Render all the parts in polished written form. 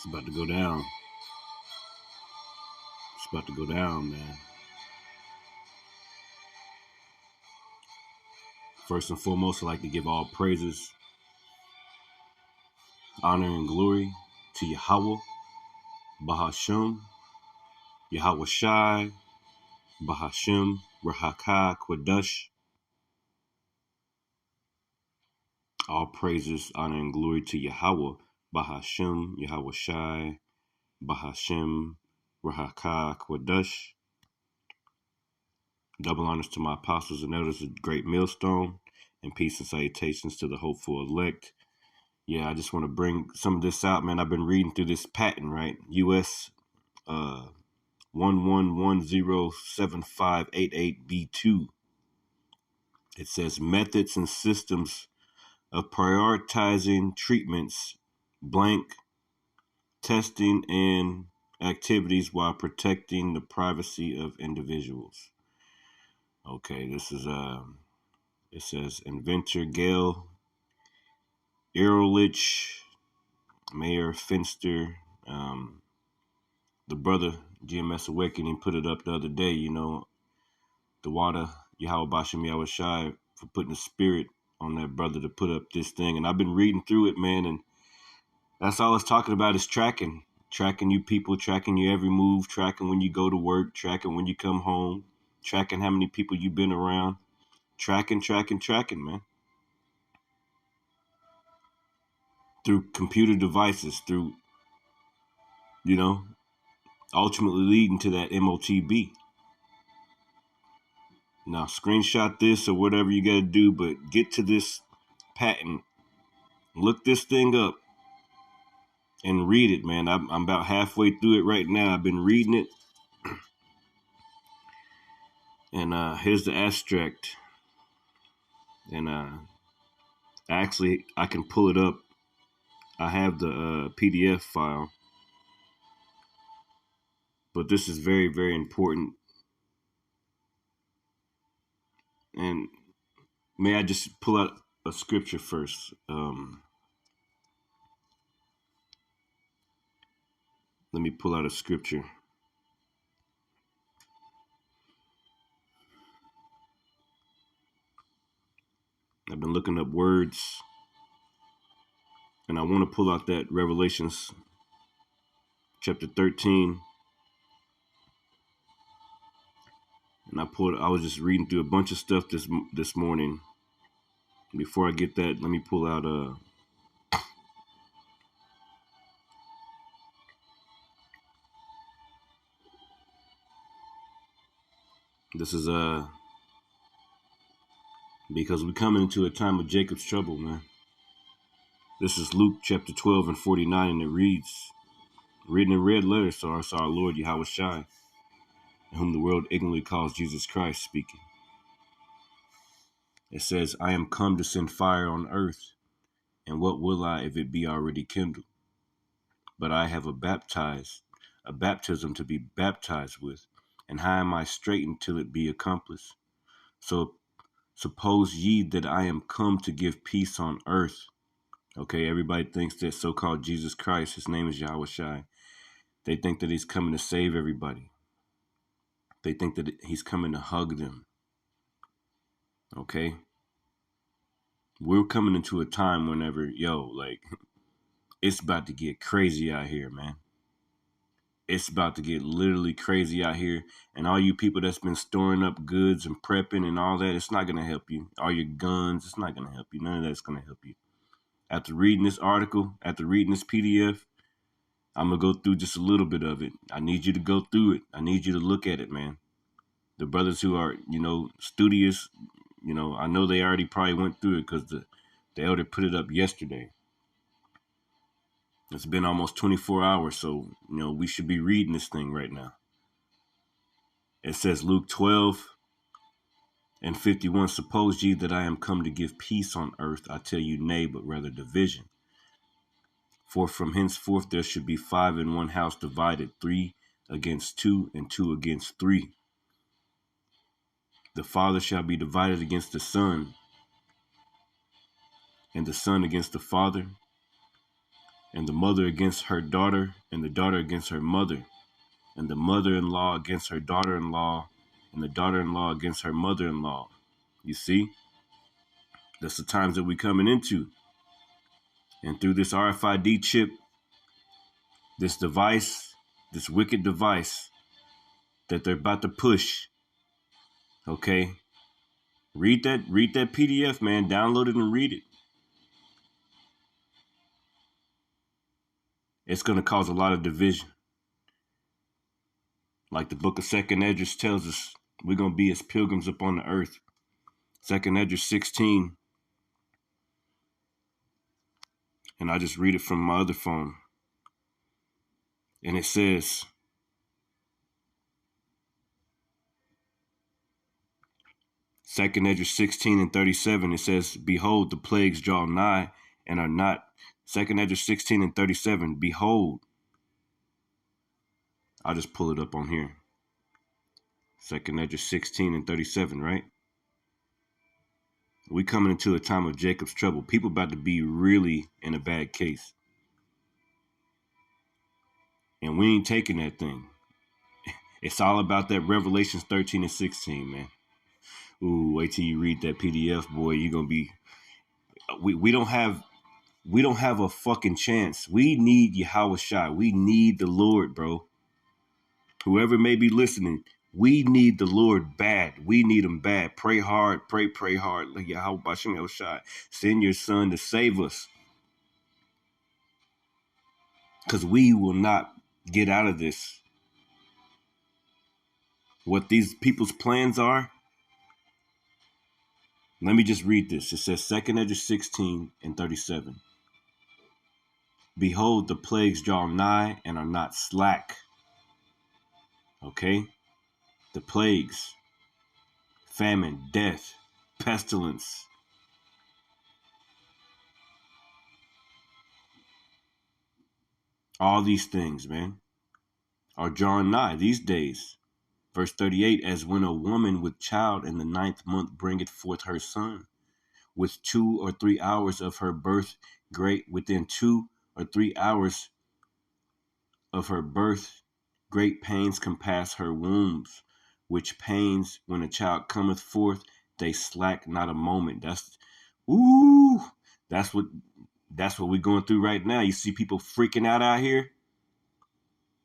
It's about to go down. It's about to go down, man. First and foremost, I'd like to give all praises, honor, and glory to Yahweh, Bahasham, Yahweh Shai, Bahasham, Rahaka, Quadash. All praises, honor, and glory to Yahweh, Bahasham, Yahweh Shai, Bahasham, Rahaka, Quadash. Double honors to my apostles and elders of Great Millstone, and peace and salutations to the hopeful elect. Yeah, I just want to bring some of this out, man. I've been reading through this patent, right? US 11107588B2. It says methods and systems of prioritizing treatments, blank, testing and activities while protecting the privacy of individuals. Okay, this is it says inventor Gail Ehrlich, Mayor Finster, the brother GMS Awakening put it up the other day, the water, Yahweh Bashim Yahweh Shai, for putting the spirit on that brother to put up this thing. And I've been reading through it, man, and that's all it's talking about is tracking you people, tracking your every move, tracking when you go to work, tracking when you come home, tracking how many people you've been around, tracking, man. Through computer devices, through, ultimately leading to that MOTB. Now, screenshot this or whatever you got to do, but get to this patent. Look this thing up and read it, man. I'm about halfway through it right now. I've been reading it. And here's the abstract. And actually, I can pull it up. I have the PDF file. But this is very, very important. And may I just pull out a scripture first? Let me pull out a scripture. I've been looking up words, and I want to pull out that Revelations chapter 13. And I was just reading through a bunch of stuff this morning. Before I get that, let me pull out this is because we're coming into a time of Jacob's trouble, man. This is Luke chapter 12 and 49, and it reads, written in red letters, so it's our Lord Yahweh Shai, whom the world ignorantly calls Jesus Christ, speaking. It says, I am come to send fire on earth, and what will I if it be already kindled? But I have a baptism to be baptized with, and how am I straitened till it be accomplished? So suppose ye that I am come to give peace on earth. Okay, everybody thinks that so-called Jesus Christ, his name is Yahweh Shai. They think that he's coming to save everybody. They think that he's coming to hug them. Okay? We're coming into a time whenever, it's about to get crazy out here, man. It's about to get literally crazy out here. And all you people that's been storing up goods and prepping and all that, it's not going to help you. All your guns, it's not going to help you. None of that's going to help you. After reading this article, after reading this PDF, I'm going to go through just a little bit of it. I need you to go through it. I need you to look at it, man. The brothers who are, studious, I know they already probably went through it because the elder put it up yesterday. It's been almost 24 hours, so, we should be reading this thing right now. It says Luke 12 and 51, suppose ye that I am come to give peace on earth, I tell you nay, but rather division. For from henceforth there should be 5 in one house divided, 3 against 2 and 2 against 3. The father shall be divided against the son, and the son against the father, and the mother against her daughter, and the daughter against her mother, and the mother-in-law against her daughter-in-law, and the daughter-in-law against her mother-in-law. You see, that's the times that we're coming into. And through this RFID chip, this device, this wicked device that they're about to push, okay? Read that PDF, man. Download it and read it. It's going to cause a lot of division. Like the book of Second Esdras tells us, we're going to be as pilgrims upon the earth. Second Esdras 16. And I just read it from my other phone. And it says, Second Esdras 16 and 37, it says, behold, the plagues draw nigh and are not. Second Esdras 16 and 37, behold. I'll just pull it up on here. Second Esdras 16 and 37, right? We coming into a time of Jacob's trouble. People about to be really in a bad case. And we ain't taking that thing. It's all about that Revelations 13 and 16, man. Ooh, wait till you read that PDF, boy. You're gonna be we don't have a fucking chance. We need Yahweh Shai. We need the Lord, bro. Whoever may be listening, we need the Lord bad. We need him bad. Pray hard, pray hard. Like Yahweh Bashem Shai. Send your son to save us. Because we will not get out of this. What these people's plans are, let me just read this. It says 2 Esdras 16 and 37. Behold, the plagues draw nigh and are not slack. Okay? The plagues, famine, death, pestilence. All these things, man, are drawing nigh these days. Verse 38, as when a woman with child in the 9th month bringeth forth her son, with 2 or 3 hours of her birth, within 2 or 3 hours of her birth, great pains compass her wombs, which pains when a child cometh forth, they slack not a moment. That's what we're going through right now. You see people freaking out here,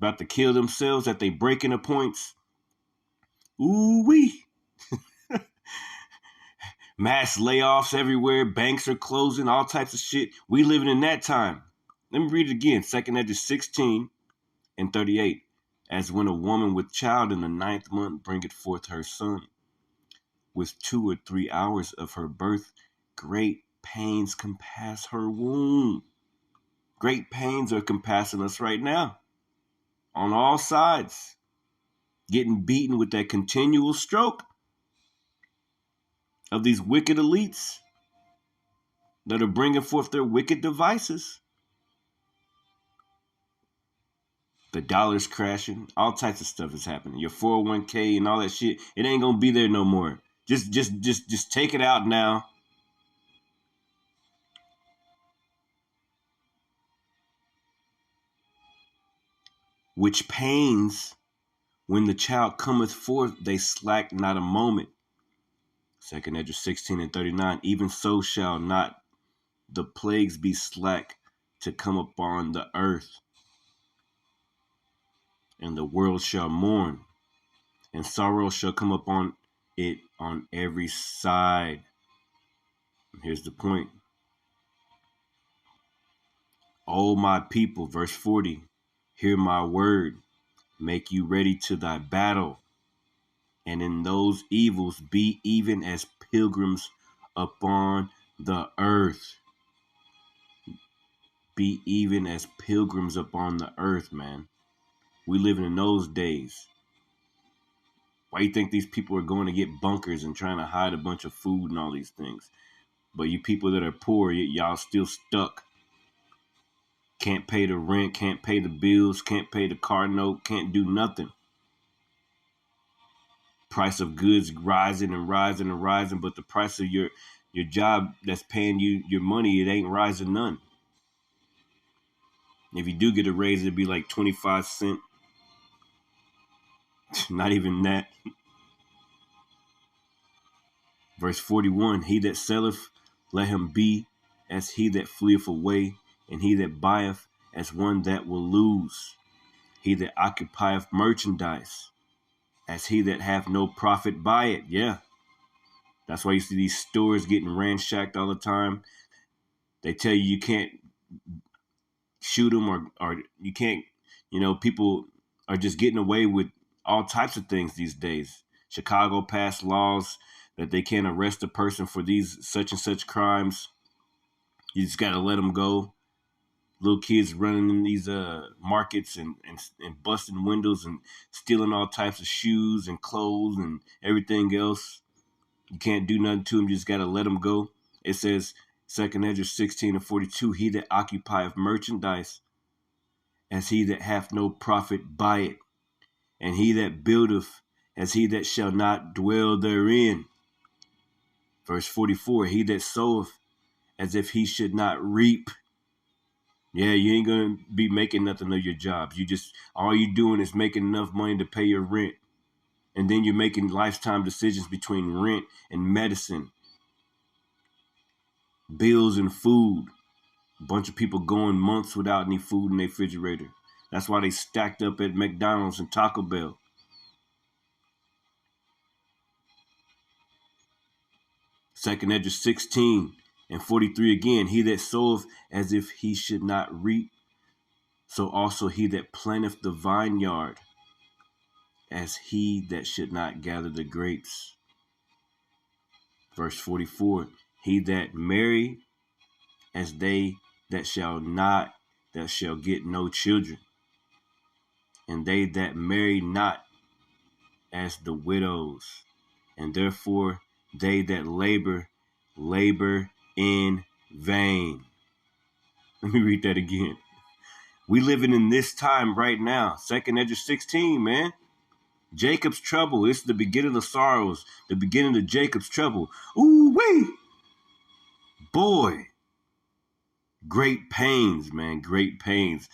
about to kill themselves at they breaking the points. Ooh-wee. Mass layoffs everywhere. Banks are closing. All types of shit. We living in that time. Let me read it again. 2 Esdras 16 and 38. As when a woman with child in the 9th month bringeth forth her son, with 2 or 3 hours of her birth, great pains compass her womb. Great pains are compassing us right now. On all sides. Getting beaten with that continual stroke of these wicked elites that are bringing forth their wicked devices. The dollar's crashing. All types of stuff is happening. Your 401k and all that shit, it ain't gonna be there no more. Just take it out now. Which pains when the child cometh forth, they slack not a moment. 2 Esdras 16 and 39. Even so shall not the plagues be slack to come upon the earth, and the world shall mourn, and sorrow shall come upon it on every side. Here's the point. O my people, verse 40, hear my word, make you ready to thy battle, and in those evils be even as pilgrims upon the earth. Be even as pilgrims upon the earth, man. We living in those days. Why you think these people are going to get bunkers and trying to hide a bunch of food and all these things? But you people that are poor, y'all still stuck. Can't pay the rent, can't pay the bills, can't pay the car note, can't do nothing. Price of goods rising and rising and rising, but the price of your job that's paying you your money, it ain't rising none. If you do get a raise, it'd be like 25 cents. Not even that. Verse 41, he that selleth, let him be as he that fleeth away, and he that buyeth as one that will lose. He that occupieth merchandise, as he that hath no profit by it. Yeah. That's why you see these stores getting ransacked all the time. They tell you you can't shoot them, or you can't, people are just getting away with all types of things these days. Chicago passed laws that they can't arrest a person for these such and such crimes. You just got to let them go. Little kids running in these markets and busting windows and stealing all types of shoes and clothes and everything else. You can't do nothing to them. You just got to let them go. It says, 2 Ezra 16:42, he that occupieth merchandise, as he that hath no profit by it, and he that buildeth, as he that shall not dwell therein. Verse 44, he that soweth, as if he should not reap. Yeah, you ain't gonna be making nothing of your jobs. All you doing is making enough money to pay your rent. And then you're making lifetime decisions between rent and medicine, bills and food. A bunch of people going months without any food in their refrigerator. That's why they stacked up at McDonald's and Taco Bell. 2 Ezra 16:43 again, he that soweth as if he should not reap, so also he that planteth the vineyard, as he that should not gather the grapes. Verse 44, he that marry, as they that shall get no children, and they that marry not, as the widows, and therefore they that labor in vain. Let me read that again. We living in this time right now. 2 Ezra 16, man. Jacob's trouble. It's the beginning of sorrows. The beginning of Jacob's trouble. Ooh wee. Boy. Great pains, man. Great pains.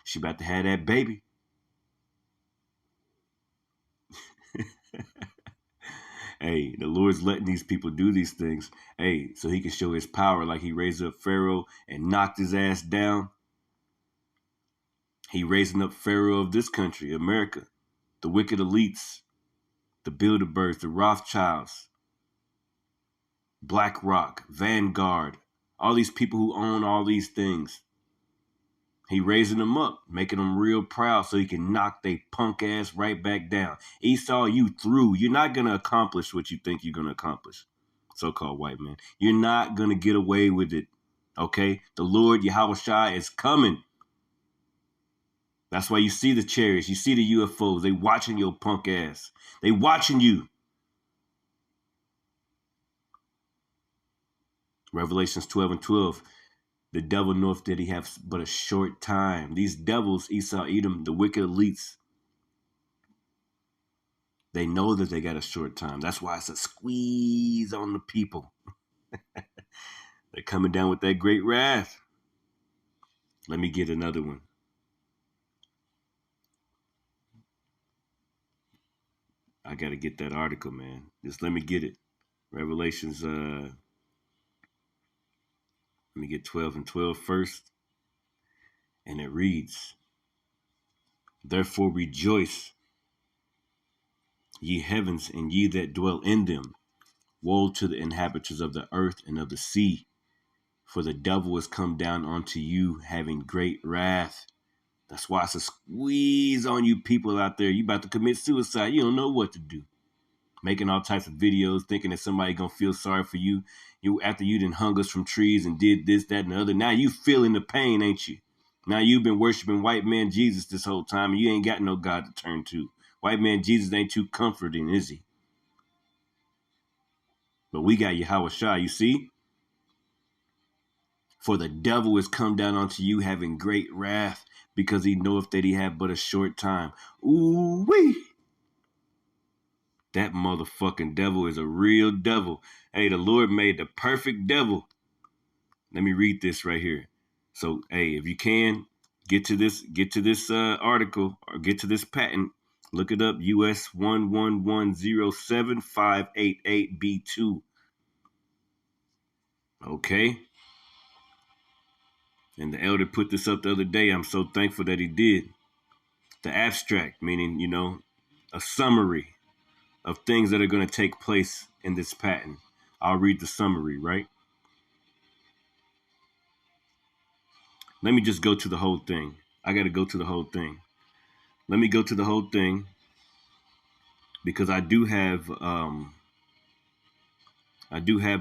She about to have that baby. Hey, the Lord's letting these people do these things. Hey, so he can show his power, like he raised up Pharaoh and knocked his ass down. He raising up Pharaoh of this country, America. The wicked elites, the Bilderbergs, the Rothschilds, BlackRock, Vanguard, all these people who own all these things. He raising them up, making them real proud so he can knock they punk ass right back down. Esau, you through. You're not going to accomplish what you think you're going to accomplish. So-called white man. You're not going to get away with it. Okay? The Lord Yahushua is coming. That's why you see the chariots. You see the UFOs. They watching your punk ass. They watching you. Revelations 12:12. The devil knoweth that he hath but a short time. These devils, Esau, Edom, the wicked elites, they know that they got a short time. That's why it's a squeeze on the people. They're coming down with that great wrath. Let me get another one. I got to get that article, man. Just let me get it. Revelations, let me get 12:12 first. And it reads, therefore rejoice, ye heavens, and ye that dwell in them. Woe to the inhabitants of the earth and of the sea, for the devil is come down unto you, having great wrath. That's why it's a squeeze on you people out there. You about to commit suicide. You don't know what to do. Making all types of videos, thinking that somebody gonna feel sorry for you. You after you done hung us from trees and did this, that, and the other. Now you feeling the pain, ain't you? Now you've been worshiping white man Jesus this whole time, and you ain't got no God to turn to. White man Jesus ain't too comforting, is he? But we got Yahushua, you see? For the devil is come down unto you, having great wrath, because he knoweth that he have but a short time. Ooh wee! That motherfucking devil is a real devil. Hey, the Lord made the perfect devil. Let me read this right here. So hey, if you can get to this article or get to this patent, look it up. US 111075888B2. Okay. And the elder put this up the other day. I'm so thankful that he did. The abstract, meaning, a summary of things that are going to take place in this patent. I'll read the summary, right? Let me just go to the whole thing. I got to go to the whole thing. Let me go to the whole thing because I do have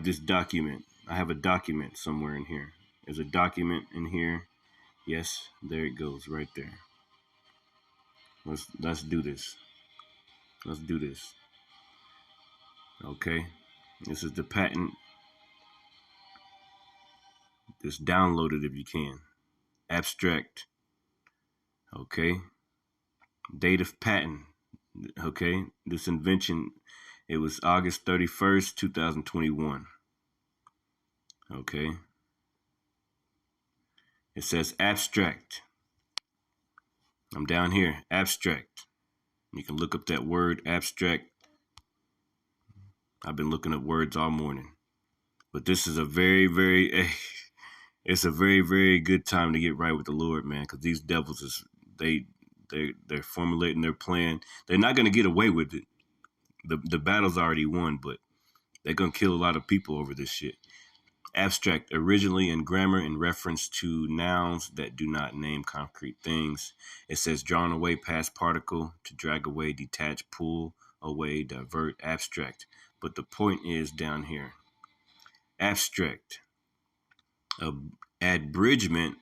this document. I have a document somewhere in here. There's a document in here. Yes, there it goes right there. Let's do this. Let's do this. Okay. This is the patent. Just download it if you can. Abstract. Okay. Date of patent. Okay. This invention, it was August 31st, 2021. Okay. It says abstract. I'm down here. Abstract. You can look up that word, abstract. I've been looking up words all morning. But this is a it's a very, very good time to get right with the Lord, man, because these devils they're formulating their plan. They're not going to get away with it. The battle's already won, but they're going to kill a lot of people over this shit. Abstract, originally in grammar in reference to nouns that do not name concrete things. It says drawn away past particle, to drag away, detach, pull away, divert, abstract. But the point is down here. Abstract, abridgment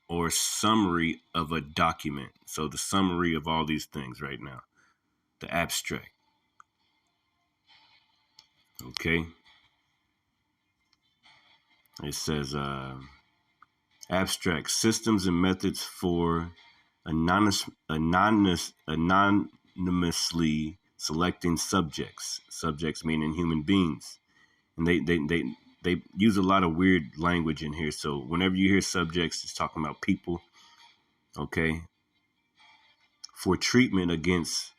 or summary of a document. So the summary of all these things right now. The abstract. Okay. It says abstract systems and methods for anonymously selecting subjects. Subjects meaning human beings. And they use a lot of weird language in here. So whenever you hear subjects, it's talking about people. Okay. For treatment against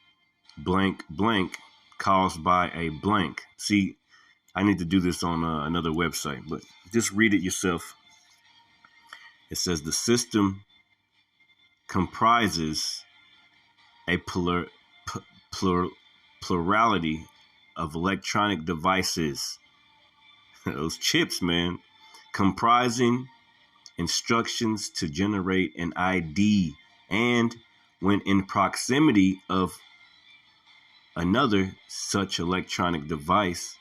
blank blank caused by a blank. See, I need to do this on another website, but just read it yourself. It says the system comprises a plurality of electronic devices, those chips, man, comprising instructions to generate an ID, and when in proximity of another such electronic device,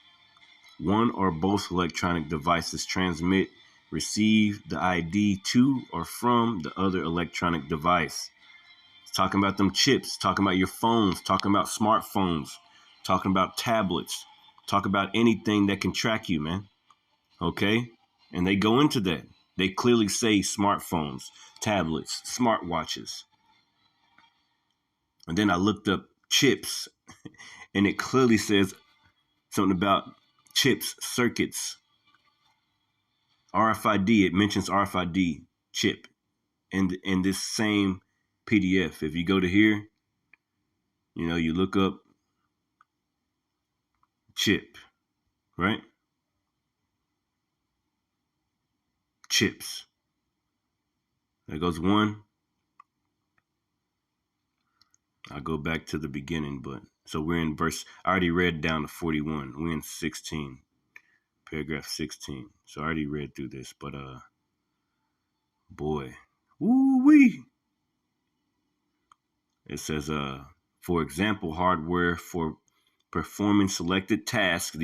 one or both electronic devices transmit, receive the ID to or from the other electronic device. It's talking about them chips, talking about your phones, talking about smartphones, talking about tablets, talk about anything that can track you, man. Okay? And they go into that. They clearly say smartphones, tablets, smartwatches. And then I looked up chips, and it clearly says something about chips, circuits, RFID. It mentions RFID chip in this same PDF. If you go to here, you look up chip, right? Chips. There goes one. I'll go back to the beginning, but so we're in verse. I already read down to 41. We're in 16, paragraph 16. So I already read through this, but boy, woo wee. It says for example, hardware for performing selected tasks.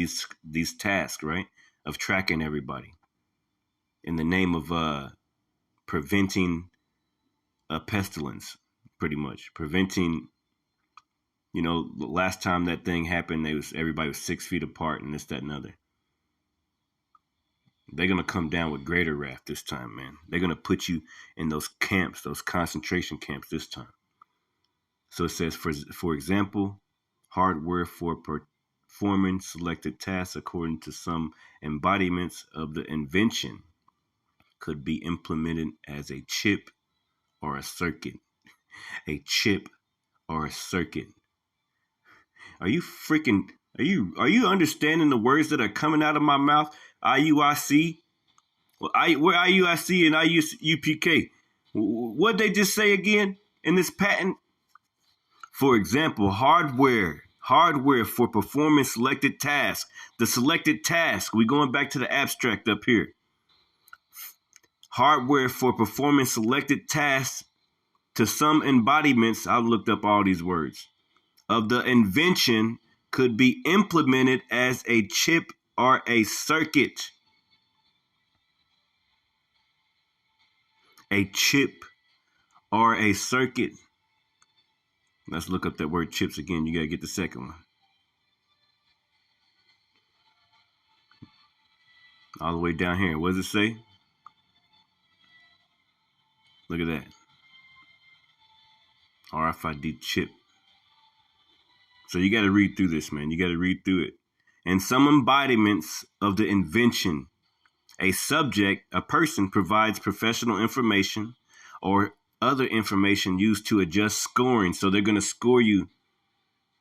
These tasks, right, of tracking everybody in the name of preventing a pestilence, pretty much preventing. The last time that thing happened, everybody was 6 feet apart, and this, that, and other. They're gonna come down with greater wrath this time, man. They're gonna put you in those camps, those concentration camps this time. So it says, for example, hardware for performing selected tasks according to some embodiments of the invention could be implemented as a chip or a circuit. A chip or a circuit. Are you freaking are you understanding the words that are coming out of my mouth? IUIC? Well, where IUIC and IUPK? What they just say again in this patent? For example, hardware for performing selected tasks. The selected task, we going back to the abstract up here. Hardware for performing selected tasks to some embodiments, I looked up all these words, of the invention could be implemented as a chip or a circuit. A chip or a circuit. Let's look up that word chips again. You got to get the second one. All the way down here. What does it say? Look at that. RFID chip. So you got to read through this, man. You got to read through it. And some embodiments of the invention. A subject, a person provides professional information or other information used to adjust scoring. So they're going to score you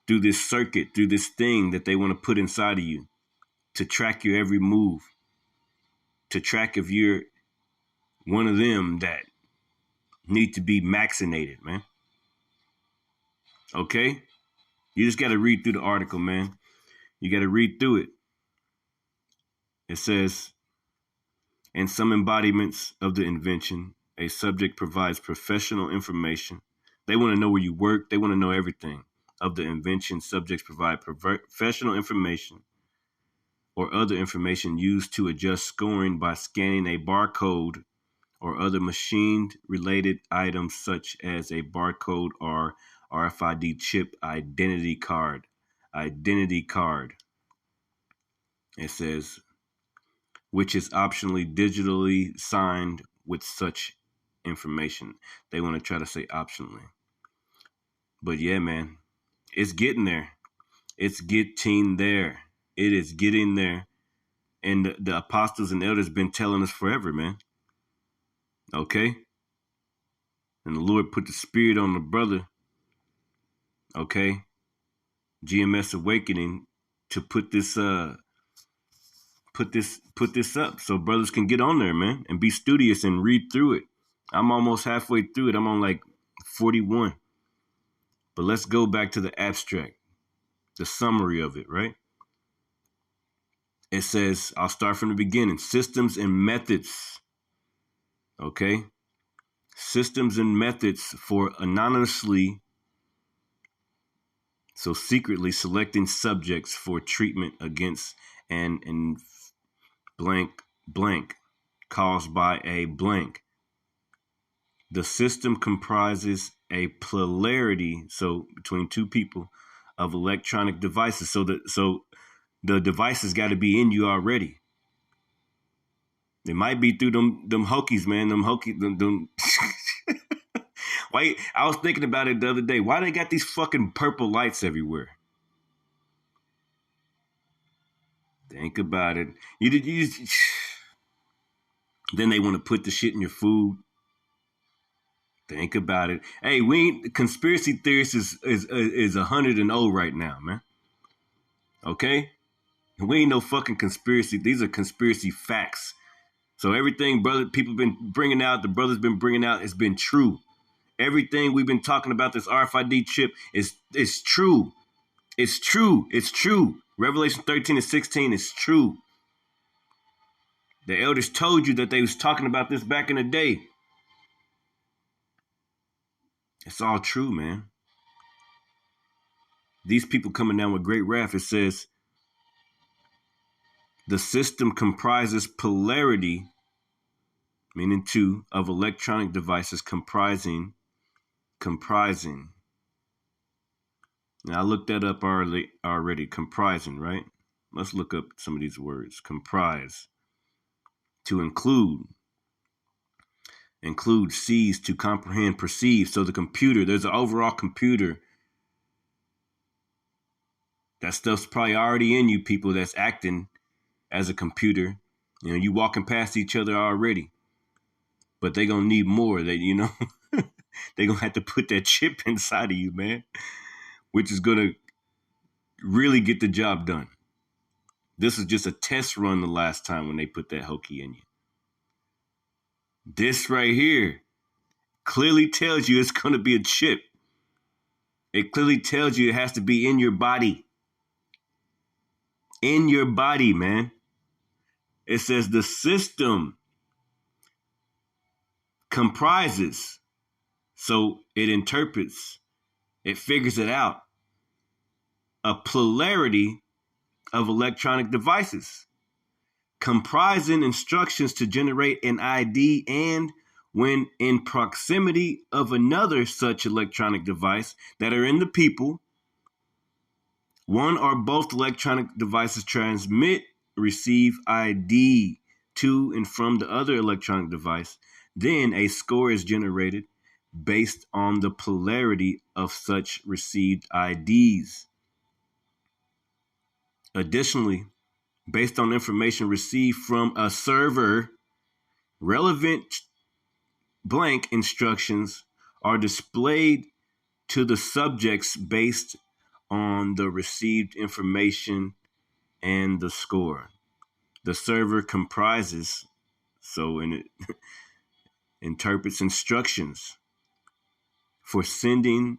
through this circuit, through this thing that they want to put inside of you to track your every move, to track if you're one of them that need to be vaccinated, man. Okay? You just got to read through the article, man. You got to read through it. It says, in some embodiments of the invention, a subject provides professional information. They want to know where you work. They want to know everything. Of the invention, subjects provide professional information or other information used to adjust scoring by scanning a barcode or other machine-related items such as a barcode or RFID chip identity card. Identity card. It says, which is optionally digitally signed with such information. They want to try to say optionally. But yeah, man, it's getting there. It's getting there. It is getting there. And the apostles and elders been telling us forever, man. Okay? And the Lord put the spirit on the brother, okay, GMS Awakening, to put this up so brothers can get on there, man, and be studious and read through it. I'm almost halfway through it. I'm on like 41. But let's go back to the abstract, the summary of it, right? It says, I'll start from the beginning. Systems and methods. Okay? Systems and methods for anonymously, so secretly selecting subjects for treatment against an blank caused by a blank. The system comprises a plurality, so between two people, of electronic devices. So the devices got to be in you already. It might be through them hokies, man. Them Why? I was thinking about it the other day. Why they got these fucking purple lights everywhere? Think about it. Then they want to put the shit in your food. Think about it. Hey, conspiracy theorists is 100 and 0 right now, man. Okay? We ain't no fucking conspiracy. These are conspiracy facts. So everything people been bringing out, the brothers been bringing out, has been true. Everything we've been talking about, this RFID chip, is true. It's true. It's true. Revelation 13 and 16 is true. The elders told you that they was talking about this back in the day. It's all true, man. These people coming down with great wrath, it says, the system comprises polarity, meaning two, of electronic devices comprising. Now, I looked that up already. Comprising, right? Let's look up some of these words. Comprise. To include, seize, to comprehend, perceive. So the computer, there's an overall computer. That stuff's probably already in you, people that's acting as a computer. You know, you walking past each other already. but they gonna need more. They, they gonna have to put that chip inside of you, man, which is gonna really get the job done. This is just a test run the last time when they put that hokey in you. This right here clearly tells you it's gonna be a chip. It clearly tells you it has to be in your body. In your body, man. It says the system comprises, so it interprets, it figures it out, a plurality of electronic devices, comprising instructions to generate an ID, and when in proximity of another such electronic device that are in the people, one or both electronic devices transmit, receive ID to and from the other electronic device. Then a score is generated based on the polarity of such received IDs. Additionally, based on information received from a server, relevant blank instructions are displayed to the subjects based on the received information and the score. The server comprises, so it interprets instructions for sending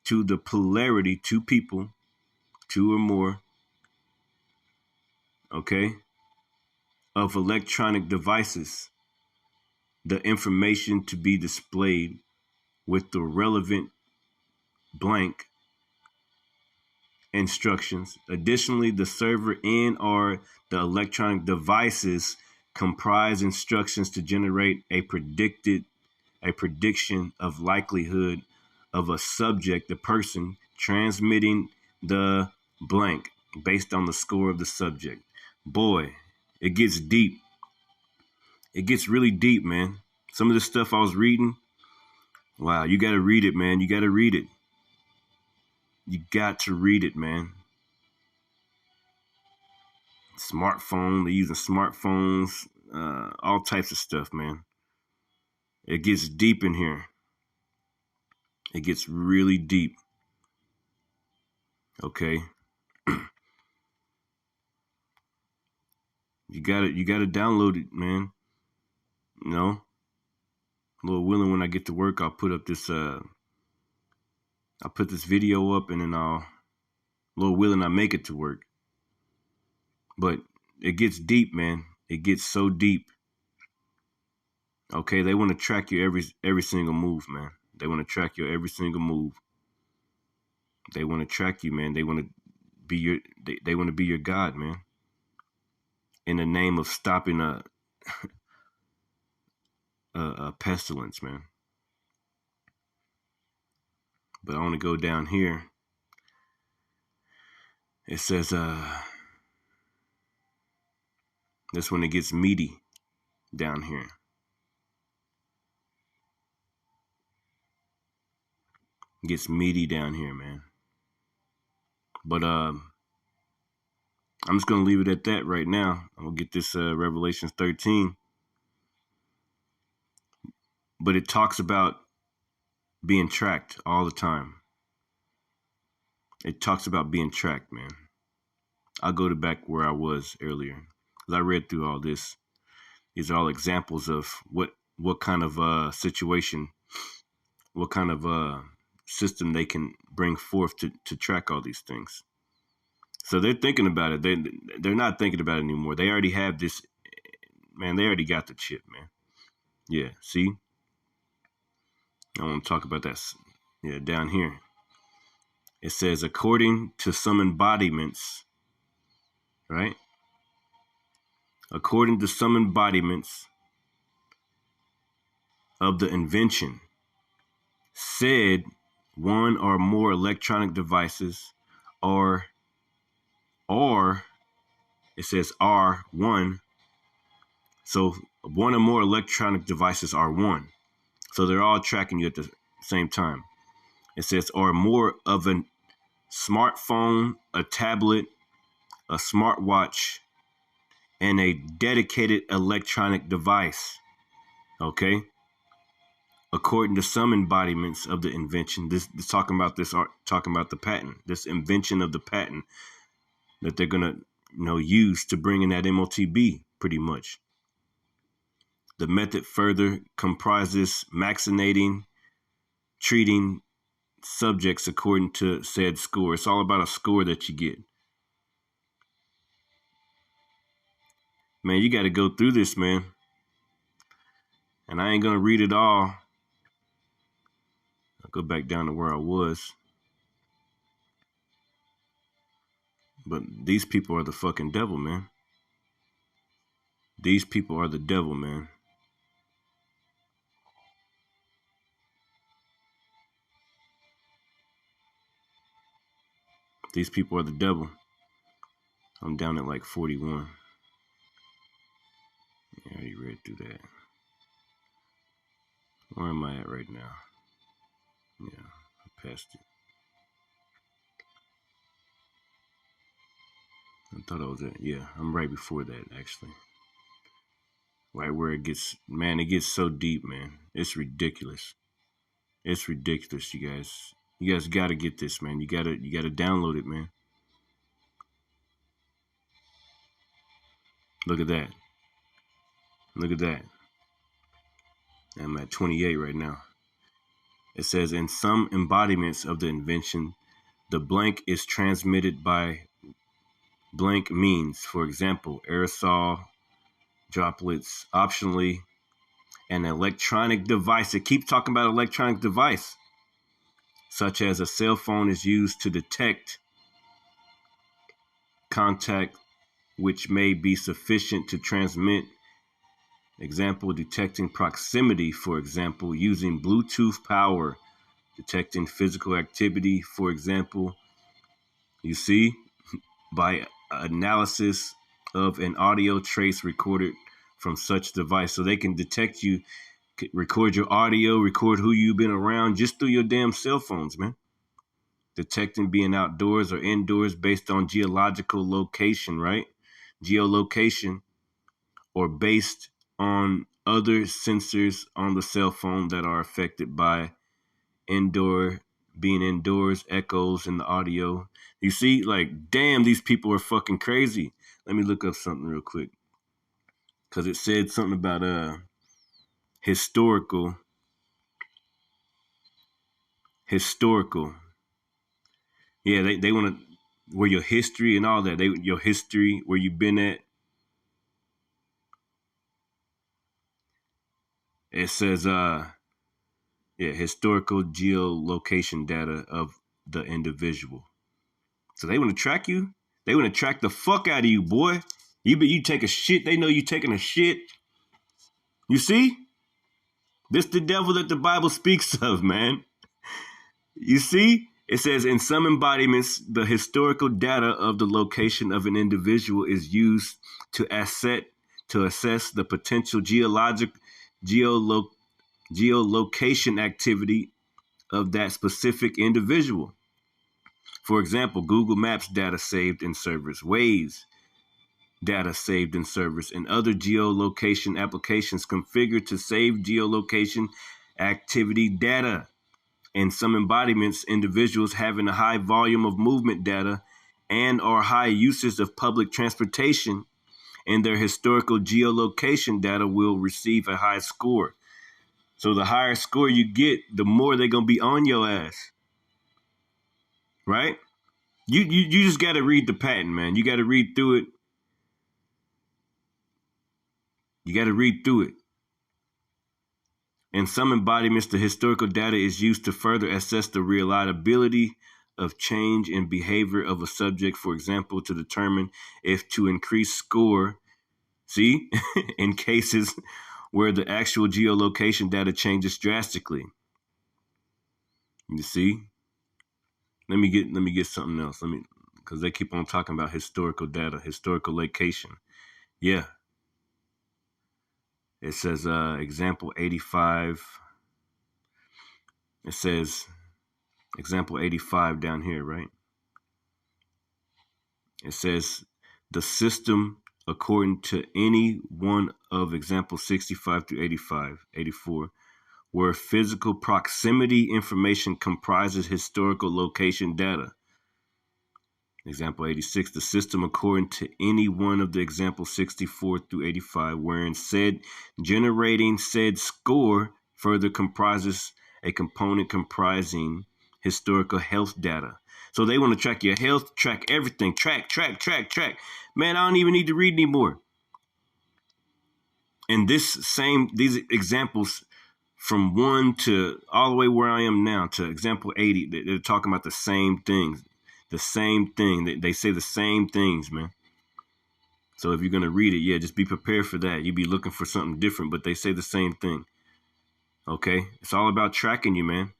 to the polarity, two people, two or more, okay, of electronic devices, the information to be displayed with the relevant blank instructions. Additionally, the server and or the electronic devices comprise instructions to generate a prediction of likelihood of a subject, the person transmitting the blank based on the score of the subject. Boy, it gets deep. It gets really deep, man. Some of the stuff I was reading, wow, you got to read it, man. You got to read it. You got to read it, man. Smartphone, they're using smartphones, all types of stuff, man. It gets deep in here. It gets really deep. Okay. You gotta download it, man. You know, Lord willing, when I get to work, I'll put this video up, and then Lord willing, I make it to work. But it gets deep, man. It gets so deep. Okay, they want to track you every single move, man. They want to track your every single move. They want to track you, man. They want to be they want to be your God, man. In the name of stopping a pestilence, man. But I want to go down here. It says that's when it gets meaty down here. It gets meaty down here, man. But I'm just gonna leave it at that right now. I'm gonna get this Revelations 13. But it talks about being tracked all the time. It talks about being tracked, man. I'll go to back where I was earlier, because I read through all this. These are all examples of what kind of situation, what kind of system they can bring forth to track all these things. So they're thinking about it. They're not thinking about it anymore. They already have this, man. They already got the chip, man. Yeah, see? I want to talk about that. Yeah, down here. It says, according to some embodiments, right? According to some embodiments of the invention, said one or more electronic devices or it says are one. So one or more electronic devices are one. So they're all tracking you at the same time. It says or more of a smartphone, a tablet, a smartwatch, and a dedicated electronic device. Okay? according to some embodiments of the invention. This talking about this art, talking about the patent, this invention of the patent that they're gonna use to bring in that MOTB pretty much. The method further comprises vaccinating, treating subjects according to said score. It's all about a score that you get. Man, you got to go through this, man. And I ain't going to read it all. I'll go back down to where I was. But these people are the fucking devil, man. These people are the devil, man. These people are the devil. I'm down at like 41. Yeah, I already read through that. Where am I at right now? Yeah, I passed it. I thought I was at, yeah, I'm right before that, actually. Right where it gets, man, it gets so deep, man. It's ridiculous. It's ridiculous, you guys. You guys got to get this, man. You got to download it, man. Look at that. Look at that. I'm at 28 right now. It says, in some embodiments of the invention, the blank is transmitted by blank means. For example, aerosol droplets, optionally, an electronic device. It keeps talking about electronic device, such as a cell phone, is used to detect contact, which may be sufficient to transmit. Example, detecting proximity, for example, using Bluetooth power, detecting physical activity, for example, you see, by analysis of an audio trace recorded from such device. So they can detect you, record your audio, record who you've been around just through your damn cell phones, man. Detecting being outdoors or indoors based on geological location, right? Geolocation, or based on other sensors on the cell phone that are affected by being indoors, echoes in the audio. You see, like, damn, these people are fucking crazy. Let me look up something real quick. Because it said something about historical. Yeah, they want to, where your history and all that. Your history, where you've been at. It says, historical geolocation data of the individual. So they want to track you. They want to track the fuck out of you, boy. You take a shit. They know you taking a shit. You see? This the devil that the Bible speaks of, man. You see? It says in some embodiments, the historical data of the location of an individual is used to assess the potential geolocation activity of that specific individual. For example, Google Maps data saved in servers, Waze data saved in servers, and other geolocation applications configured to save geolocation activity data. In some embodiments, individuals having a high volume of movement data and or high uses of public transportation in their historical geolocation data will receive a high score. So the higher score you get, the more they're going to be on your ass. Right? You just got to read the patent, man. You got to read through it. You got to read through it. In some embodiments, the historical data is used to further assess the reliability of change in behavior of a subject, for example, to determine if to increase score, see, in cases where the actual geolocation data changes drastically. You see? Let me get something else. Because they keep on talking about historical data, historical location. Yeah. It says example 85. It says example 85 down here, right? It says the system, according to any one of example 65 through 85, 84, where physical proximity information comprises historical location data. Example 86, the system according to any one of the examples 64 through 85, wherein said generating said score further comprises a component comprising historical health data. So they want to track your health, track everything, track. Man, I don't even need to read anymore. And these examples from 1 to all the way where I am now to example 80, they're talking about the same things. The same thing. They say the same things, man. So if you're going to read it, yeah, just be prepared for that. You be looking for something different, but they say the same thing. Okay? It's all about tracking you, man.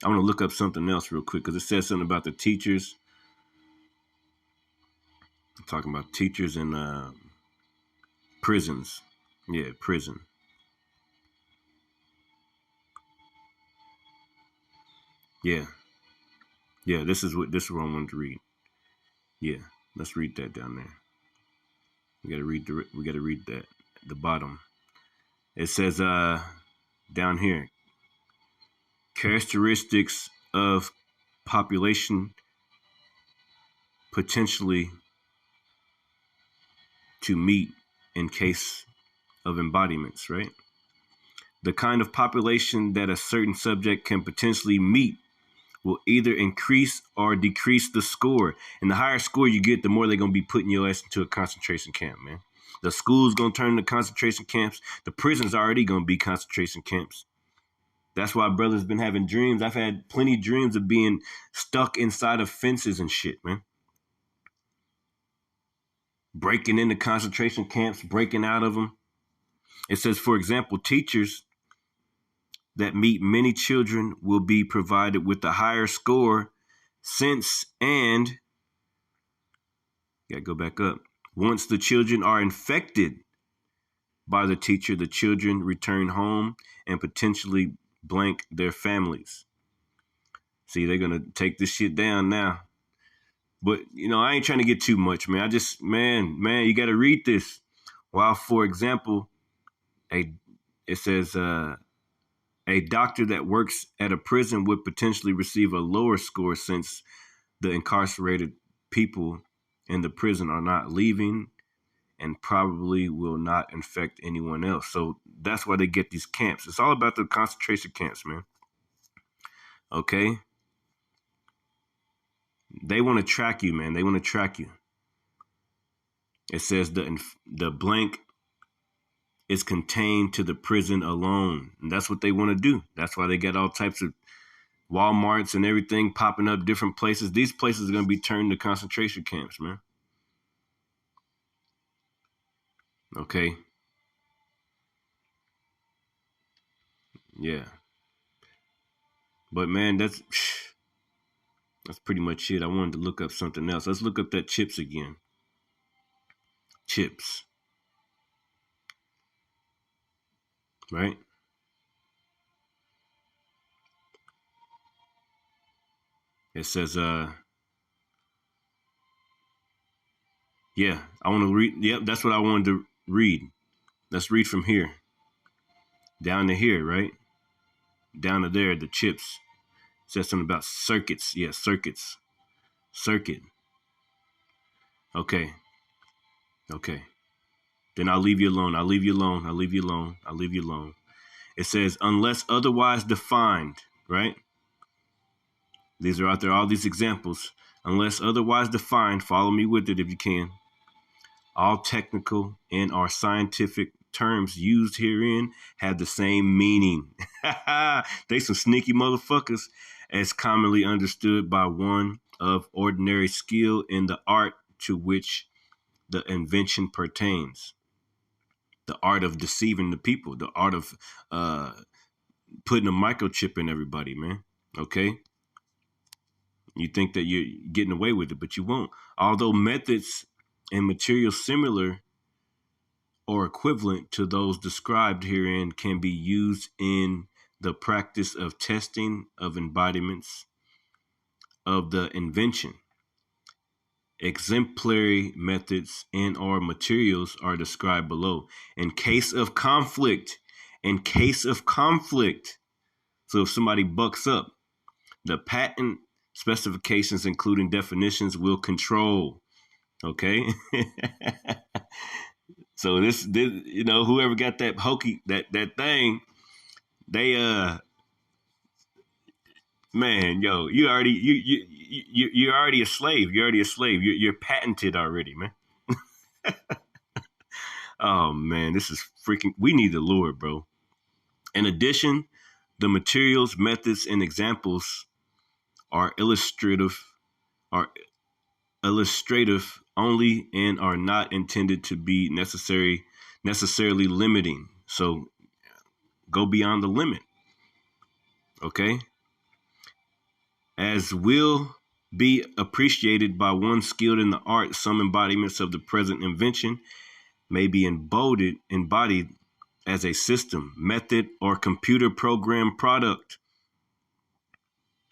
I want to look up something else real quick because it says something about the teachers. I'm talking about teachers in prisons. Yeah, prison. Yeah. Yeah, this is what I wanted to read. Yeah, let's read that down there. We gotta read that. The bottom. It says down here, characteristics of population potentially to meet in case of embodiments, right? The kind of population that a certain subject can potentially meet will either increase or decrease the score. And the higher score you get, the more they're going to be putting your ass into a concentration camp, man. The school's going to turn into concentration camps. The prison's already going to be concentration camps. That's why brothers been having dreams. I've had plenty of dreams of being stuck inside of fences and shit, man. Breaking into concentration camps, breaking out of them. It says, for example, teachers that meet many children will be provided with a higher score since and gotta go back up. Once the children are infected by the teacher, the children return home and potentially blank their families. See, they're gonna take this shit down now. But I ain't trying to get too much, man. I just, man, you gotta read this. While, for example, it says a doctor that works at a prison would potentially receive a lower score since the incarcerated people in the prison are not leaving and probably will not infect anyone else. So that's why they get these camps. It's all about the concentration camps, man. Okay? They want to track you, man. They want to track you. It says the blank is contained to the prison alone. And that's what they want to do. That's why they got all types of Walmarts and everything popping up different places. These places are going to be turned to concentration camps, man. Okay? Yeah. But man, that's pretty much it. I wanted to look up something else. Let's look up that chips again. Chips. Right? It says, yeah, I want to read. Yep, that's what I wanted to read. Let's read from here. Down to here, right? Down to there, the chips. It says something about circuits. Yeah, circuits. Circuit. Okay. Then I'll leave you alone. I'll leave you alone. It says, unless otherwise defined, right? These are out there, all these examples. Unless otherwise defined, follow me with it if you can. All technical and or scientific terms used herein have the same meaning. They some sneaky motherfuckers, as commonly understood by one of ordinary skill in the art to which the invention pertains. The art of deceiving the people, the art of putting a microchip in everybody, man. Okay? You think that you're getting away with it, but you won't. Although methods and materials similar or equivalent to those described herein can be used in the practice of testing of embodiments of the invention. Exemplary methods and or materials are described below. In case of conflict, So if somebody bucks up, the patent specifications, including definitions, will control. Okay. So this, whoever got that hokey, that thing, they man, yo, you're already a slave. You're already a slave. You're patented already, man. Oh man, this is freaking. We need the Lord, bro. In addition, the materials, methods, and examples are are illustrative only and are not intended to be necessarily limiting. So go beyond the limit, okay? As will be appreciated by one skilled in the art, some embodiments of the present invention may be embodied as a system, method, or computer program product.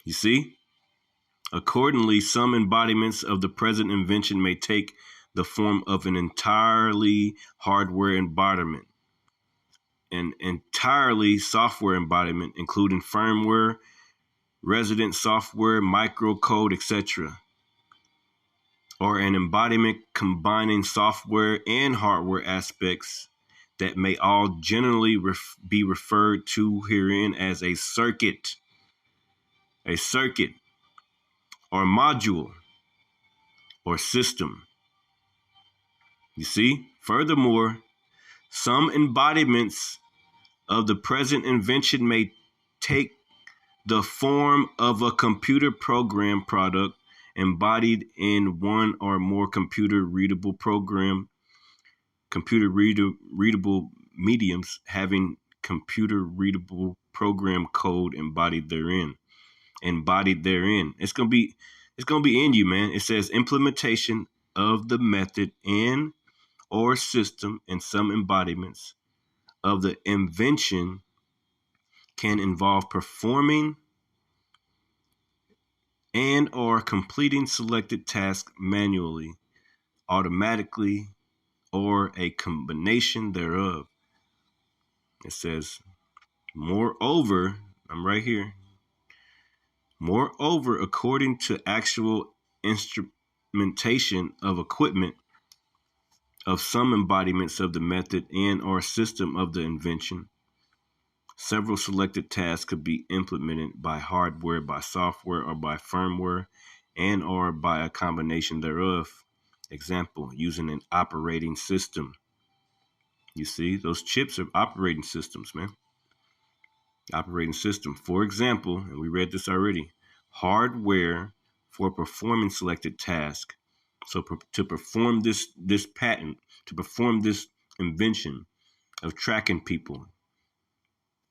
You see? Accordingly, some embodiments of the present invention may take the form of an entirely hardware embodiment, an entirely software embodiment, including firmware, resident software, microcode, etc., or an embodiment combining software and hardware aspects that may all generally be referred to herein as a circuit or module or system. You see? Furthermore, some embodiments of the present invention may take the form of a computer program product embodied in one or more computer readable mediums having computer readable program code embodied therein. It's gonna be in you, man. It says implementation of the method and or system in some embodiments of the invention can involve performing and or completing selected tasks manually, automatically, or a combination thereof. It says, moreover, I'm right here. Moreover, according to actual instrumentation of equipment of some embodiments of the method and or system of the invention, several selected tasks could be implemented by hardware, by software, or by firmware, and or by a combination thereof. Example, using an operating system. You see, those chips are operating systems, man. Operating system. For example, and we read this already, hardware for performing selected task. So to perform this patent, to perform this invention of tracking people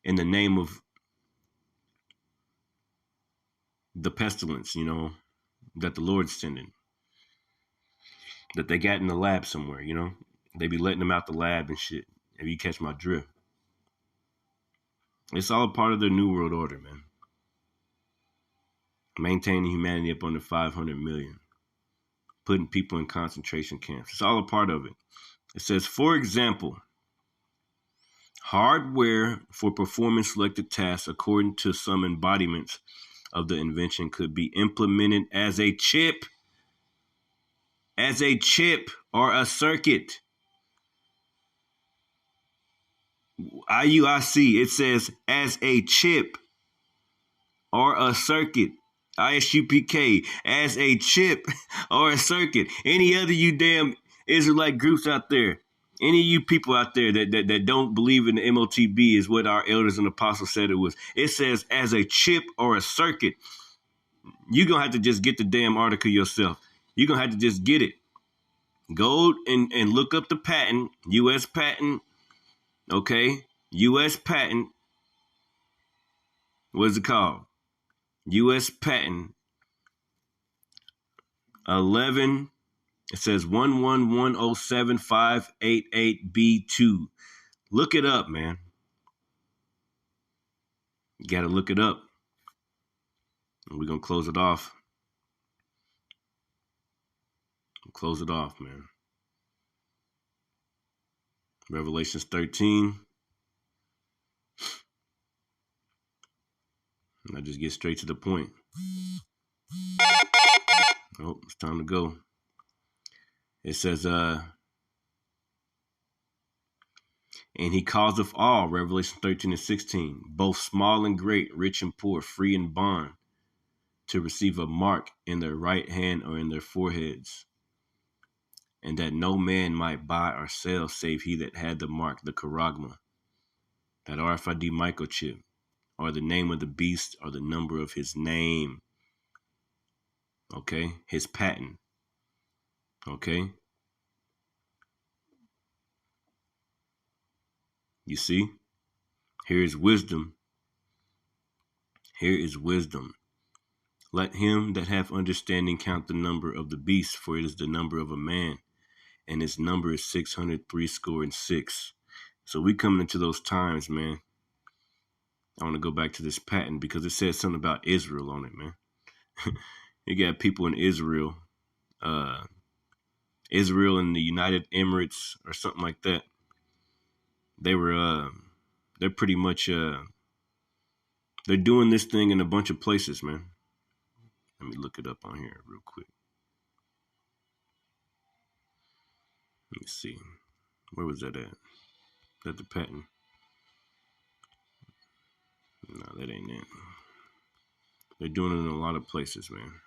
in the name of the pestilence, that the Lord's sending, that they got in the lab somewhere, They be letting them out the lab and shit, if you catch my drift. It's all a part of their New World Order, man. Maintaining humanity up under 500 million. Putting people in concentration camps. It's all a part of it. It says, for example, hardware for performing selected tasks according to some embodiments of the invention could be implemented as a chip or a circuit. IUIC, it says as a chip or a circuit. ISUPK, as a chip or a circuit. Any other you damn Israelite groups out there, any of you people out there that don't believe in the MOTB is what our elders and apostles said it was. It says as a chip or a circuit. You're going to have to just get the damn article yourself. You're going to have to just get it. Go and look up the patent, U.S. patent, okay? U.S. patent, what's it called? U.S. patent 11, it says 111075888B2. Look it up, man. You got to look it up. And we're going to close it off. Close it off, man. Revelations 13. And I just get straight to the point. Oh, it's time to go. It says, and he causeth all, Revelation 13 and 16, both small and great, rich and poor, free and bond, to receive a mark in their right hand or in their foreheads, and that no man might buy or sell save he that had the mark, the charagma, that Rfid Microchip, or the name of the beast, or the number of his name, okay, his patent, okay. You see, here is wisdom. Here is wisdom. Let him that hath understanding count the number of the beast, for it is the number of a man, and its number is 666. So we coming into those times, man. I want to go back to this patent because it says something about Israel on it, man. You got people in Israel, Israel and the United Emirates or something like that. They're pretty much, they're doing this thing in a bunch of places, man. Let me look it up on here real quick. Let me see. Where was that at? Is that the patent? No, that ain't it. They're doing it in a lot of places, man.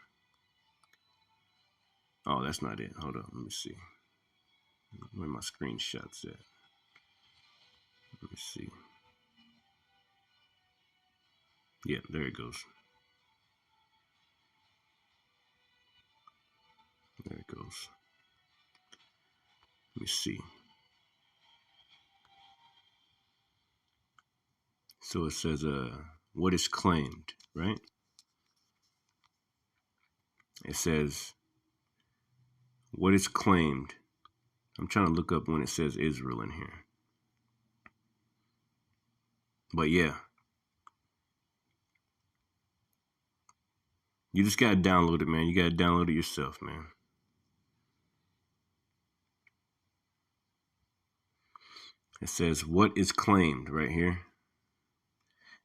Oh, that's not it. Hold up. Let me see. Where my screenshots at? Let me see. Yeah, there it goes. There it goes. Let me see. So it says, what is claimed, right? It says, what is claimed. I'm trying to look up when it says Israel in here. But yeah. You just got to download it, man. You got to download it yourself, man. It says, what is claimed right here?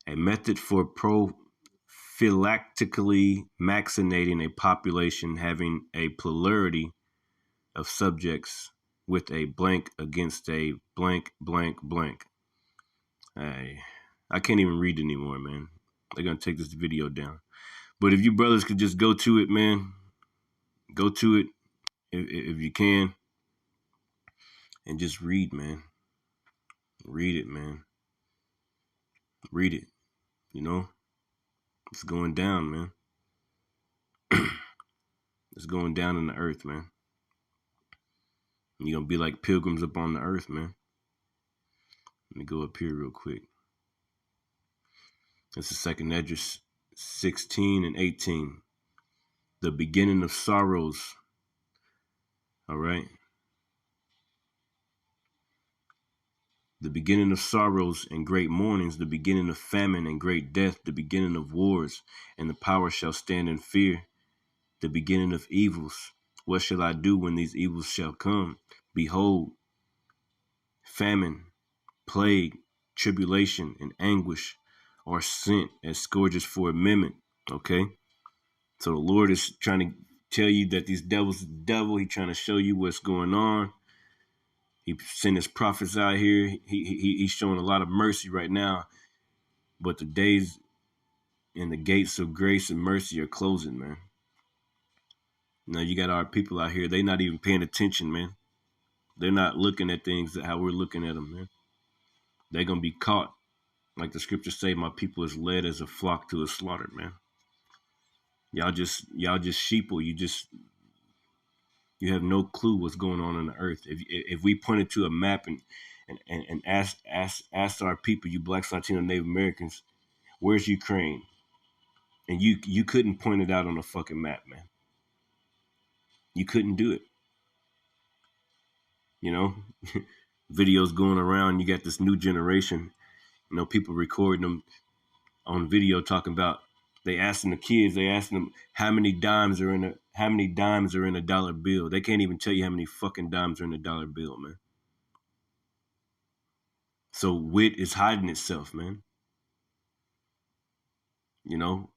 A method for prophylactically vaccinating a population having a plurality of subjects with a blank against a blank, blank, blank. I can't even read anymore, man. They're going to take this video down. But if you brothers could just go to it, man, go to it if you can and just read, man. Read it, man. Read it. You know, it's going down, man. It's going down in the earth, man. You're going to be like pilgrims up on the earth, man. Let me go up here real quick. This is 2nd Esdras 16 and 18. The beginning of sorrows. All right. The beginning of sorrows and great mournings, the beginning of famine and great death, the beginning of wars, and the power shall stand in fear, the beginning of evils. What shall I do when these evils shall come? Behold, famine, plague, tribulation, and anguish are sent as scourges for a minute. Okay? So the Lord is trying to tell you that these devils, the devil, he's trying to show you what's going on. He sent his prophets out here. He's showing a lot of mercy right now. But the days and the gates of grace and mercy are closing, man. Now you got our people out here. They not even paying attention, man. They're not looking at things how we're looking at them, man. They're going to be caught. Like the scriptures say, my people is led as a flock to a slaughter, man. Y'all just sheeple. You have no clue what's going on the earth. If we pointed to a map and asked our people, you blacks, Latino, Native Americans, where's Ukraine? And you couldn't point it out on a fucking map, man. You couldn't do it. You know, videos going around. You got this new generation. You know, people recording them on video talking about. They asking the kids. They asking them how many dimes are in a dollar bill. They can't even tell you how many fucking dimes are in a dollar bill, man. So wit is hiding itself, man. You know,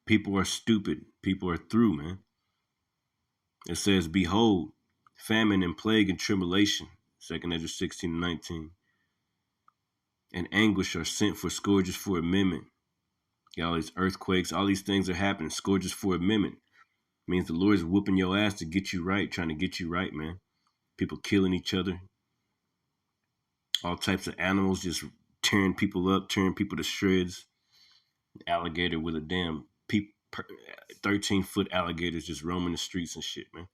people are stupid. People are through, man. It says, behold, famine and plague and tribulation, 2nd Ezra 16 and 19, and anguish are sent for scourges for amendment. All these earthquakes, all these things are happening. Scourges for amendment. Means the Lord's whooping your ass to get you right, trying to get you right, man. People killing each other. All types of animals just tearing people up, tearing people to shreds. Alligator with a damn 13-foot alligators just roaming the streets and shit, man.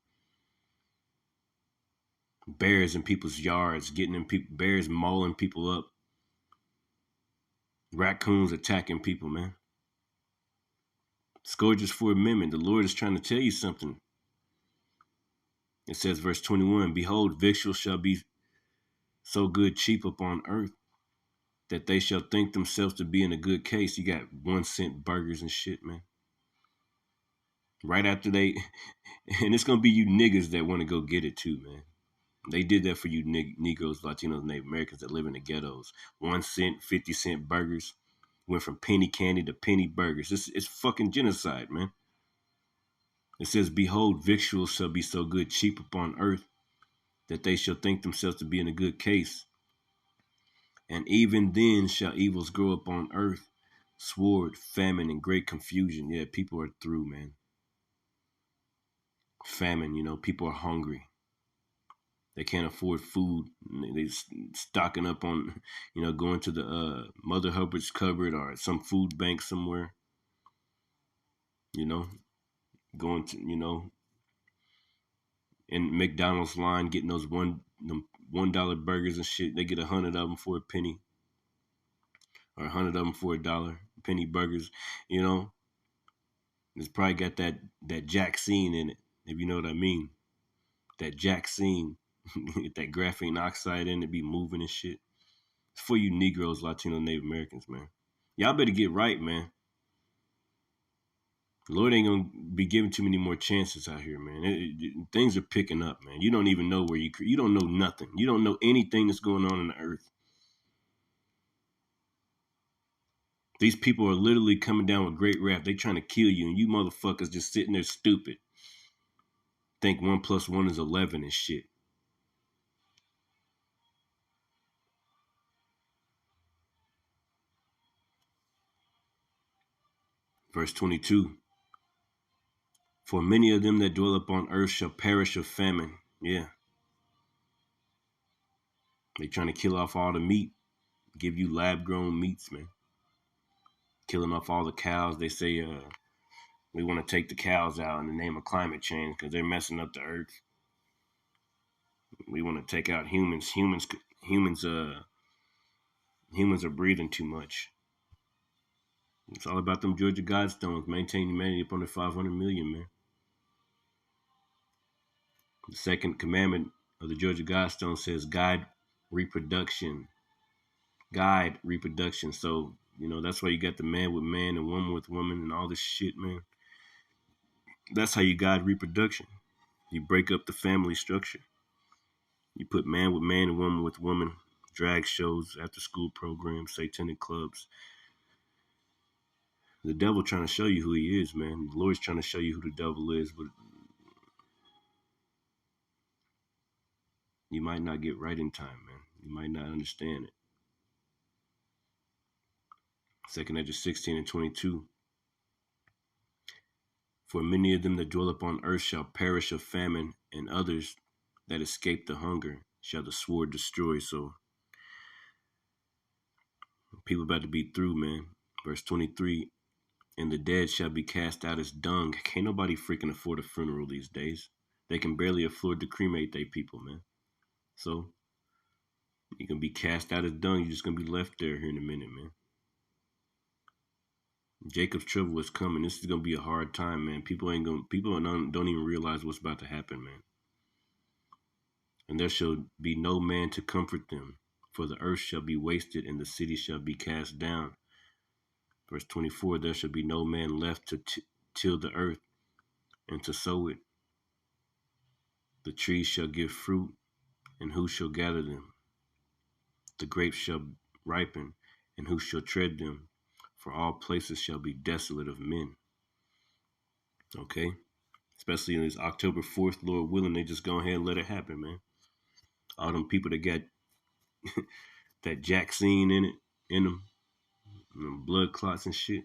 Bears in people's yards, getting in people, bears mauling people up. Raccoons attacking people, man. Scourges for amendment. The Lord is trying to tell you something. It says, verse 21, behold, victuals shall be so good cheap upon earth that they shall think themselves to be in a good case. You got 1 cent burgers and shit, man. Right after they, and it's going to be you niggas that want to go get it too, man. They did that for you Negroes, Latinos, Native Americans that live in the ghettos. 1 cent, 50-cent burgers went from penny candy to penny burgers. It's fucking genocide, man. It says, behold, victuals shall be so good cheap upon earth that they shall think themselves to be in a good case. And even then shall evils grow upon earth, sword, famine, and great confusion. Yeah, people are through, man. Famine, people are hungry. They can't afford food. They stocking up on, going to the Mother Hubbard's cupboard or some food bank somewhere. You know, going to, in McDonald's line, getting those them $1 burgers and shit. They get 100 of them for a penny, or 100 of them for $1. Penny burgers, you know. It's probably got that Jacksine in it, if you know what I mean. That Jacksine, that graphene oxide in it, be moving and shit. It's for you Negroes, Latino, Native Americans, man. Y'all better get right, man. The Lord ain't gonna be giving too many more chances out here, man. Things are picking up, man. You don't even know where you don't know nothing. You don't know anything that's going on in the earth. These people are literally coming down with great wrath. They trying to kill you, and you motherfuckers just sitting there stupid. Think 1 + 1 is 11 and shit. Verse 22. For many of them that dwell upon earth shall perish of famine. Yeah. They trying to kill off all the meat. Give you lab grown meats, man. Killing off all the cows. They say we want to take the cows out in the name of climate change because they're messing up the earth. We want to take out humans. Humans are breathing too much. It's all about them Georgia Guidestones. Maintain humanity up under 500 million, man. The second commandment of the Georgia Guidestone says guide reproduction. Guide reproduction. So, that's why you got the man with man and woman with woman and all this shit, man. That's how you guide reproduction. You break up the family structure. You put man with man and woman with woman, drag shows, after school programs, satanic clubs. The devil trying to show you who he is, man. The Lord's trying to show you who the devil is, but you might not get right in time, man. You might not understand it. 2nd Ezra 16 and 22. For many of them that dwell upon earth shall perish of famine, and others that escape the hunger shall the sword destroy. So people about to be through, man. Verse 23, and the dead shall be cast out as dung. Can't nobody freaking afford a funeral these days. They can barely afford to cremate their people, man. So you can be cast out as dung. You're just gonna be left there here in a minute, man. Jacob's trouble is coming. This is gonna be a hard time, man. People don't even realize what's about to happen, man. And there shall be no man to comfort them, for the earth shall be wasted, and the city shall be cast down. Verse 24, there shall be no man left to till the earth and to sow it. The trees shall give fruit, and who shall gather them? The grapes shall ripen, and who shall tread them? For all places shall be desolate of men. Okay? Especially in this October 4th, Lord willing, they just go ahead and let it happen, man. All them people that got that vaccine in them, blood clots and shit.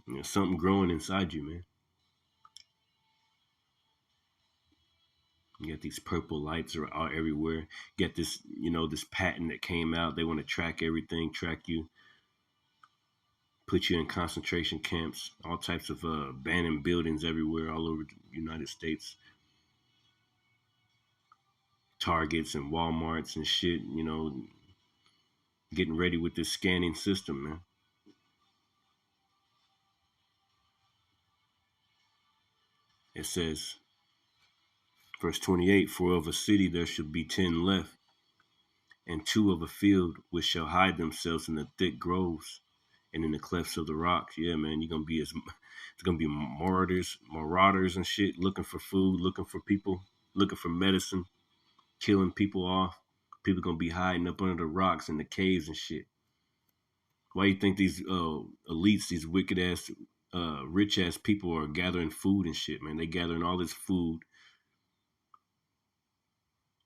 There's something growing inside you, man. You got these purple lights are out everywhere. You got this, this patent that came out. They want to track everything, track you, put you in concentration camps, all types of abandoned buildings everywhere, all over the United States. Targets and Walmarts and shit, getting ready with this scanning system, man. It says, verse 28, for of a city there should be 10 left, and 2 of a field which shall hide themselves in the thick groves and in the clefts of the rocks. Yeah, man, you're gonna be it's gonna be marauders and shit, looking for food, looking for people, looking for medicine, killing people off. People gonna be hiding up under the rocks in the caves and shit. Why you think these elites, these wicked ass, rich ass people are gathering food and shit, man? They gathering all this food.